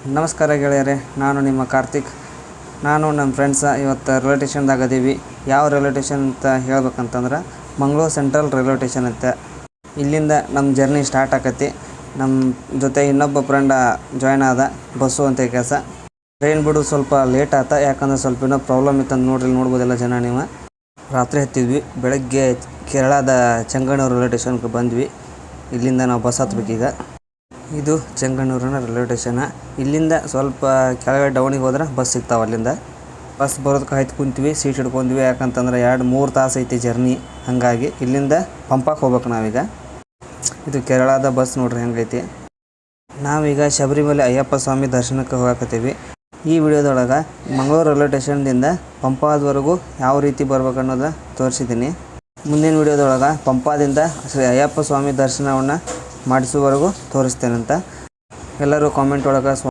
ನಮಸ್ಕಾರ ಗೆಳೆಯರೇ, ನಾನು ನಿಮ್ಮ ಕಾರ್ತಿಕ್. ನಾನು ನಮ್ಮ ಫ್ರೆಂಡ್ಸ ಇವತ್ತು ರೈಲ್ವೆ ಸ್ಟೇಷನ್ದಾಗ ಅದೀವಿ. ಯಾವ ರೈಲ್ವೆ ಸ್ಟೇಷನ್ ಅಂತ ಹೇಳ್ಬೇಕಂತಂದ್ರೆ ಮಂಗಳೂರು ಸೆಂಟ್ರಲ್ ರೈಲ್ವೆ ಸ್ಟೇಷನ್ ಅಂತ. ಇಲ್ಲಿಂದ ನಮ್ಮ ಜರ್ನಿ ಸ್ಟಾರ್ಟ್ ಆಕತಿ. ನಮ್ಮ ಜೊತೆ ಇನ್ನೊಬ್ಬ ಫ್ರೆಂಡ ಜಾಯ್ನ್ ಆದ, ಬಸ್ಸು ಅಂತ ಕೆಲಸ. ಟ್ರೈನ್ ಬಿಡೋದು ಸ್ವಲ್ಪ ಲೇಟ್ ಆತ, ಯಾಕಂದ್ರೆ ಸ್ವಲ್ಪ ಏನೋ ಪ್ರಾಬ್ಲಮ್ ಇತ್ತಂತ ನೋಡ್ಬೋದೆಲ್ಲ ಜನ ನೀವು. ರಾತ್ರಿ ಹತ್ತಿದ್ವಿ, ಬೆಳಗ್ಗೆ ಕೇರಳದ ಚೆಂಗಣ್ಣೂರು ರೈಲ್ವೆ ಸ್ಟೇಷನ್ಗೆ ಬಂದ್ವಿ. ಇಲ್ಲಿಂದ ನಾವು ಬಸ್ ಹತ್ಬೇಕೀಗ. ಇದು ಚೆಂಗಣ್ಣೂರಿನ ರೈಲ್ವೆ ಸ್ಟೇಷನ್. ಇಲ್ಲಿಂದ ಸ್ವಲ್ಪ ಕೆಳಗಡೆ ಡೌನಿಗೆ ಹೋದ್ರೆ ಬಸ್ ಸಿಗ್ತಾವೆ. ಅಲ್ಲಿಂದ ಬಸ್ ಬರೋದು ಕಾಯ್ತು ಕುಂತೀವಿ, ಸೀಟ್ ಹಿಡ್ಕೊಂಡ್ವಿ. ಯಾಕಂತಂದ್ರೆ 2-3 ತಾಸು ಐತಿ ಜರ್ನಿ. ಹಾಗಾಗಿ ಇಲ್ಲಿಂದ ಪಂಪಕ್ಕೆ ಹೋಗ್ಬೇಕು ನಾವೀಗ. ಇದು ಕೇರಳದ ಬಸ್ ನೋಡ್ರಿ ಹೆಂಗೈತಿ. ನಾವೀಗ ಶಬರಿಮಲೆ ಅಯ್ಯಪ್ಪ ಸ್ವಾಮಿ ದರ್ಶನಕ್ಕೆ ಹೋಗಕತ್ತೀವಿ. ಈ ವಿಡಿಯೋದೊಳಗೆ ಮಂಗಳೂರು ರೈಲ್ವೆ ಸ್ಟೇಷನ್ದಿಂದ ಪಂಪಾದವರೆಗೂ ಯಾವ ರೀತಿ ಬರ್ಬೇಕು ಅನ್ನೋದು ತೋರಿಸಿದ್ದೀನಿ. ಮುಂದಿನ ವಿಡಿಯೋದೊಳಗೆ ಪಂಪಾದಿಂದ ಶ್ರೀ ಅಯ್ಯಪ್ಪ ಸ್ವಾಮಿ ದರ್ಶನವನ್ನು ಮಾಡಿಸುವವರೆಗೂ ತೋರಿಸ್ತೇನಂತ. ಎಲ್ಲರೂ ಕಾಮೆಂಟ್ ಒಳಗೆ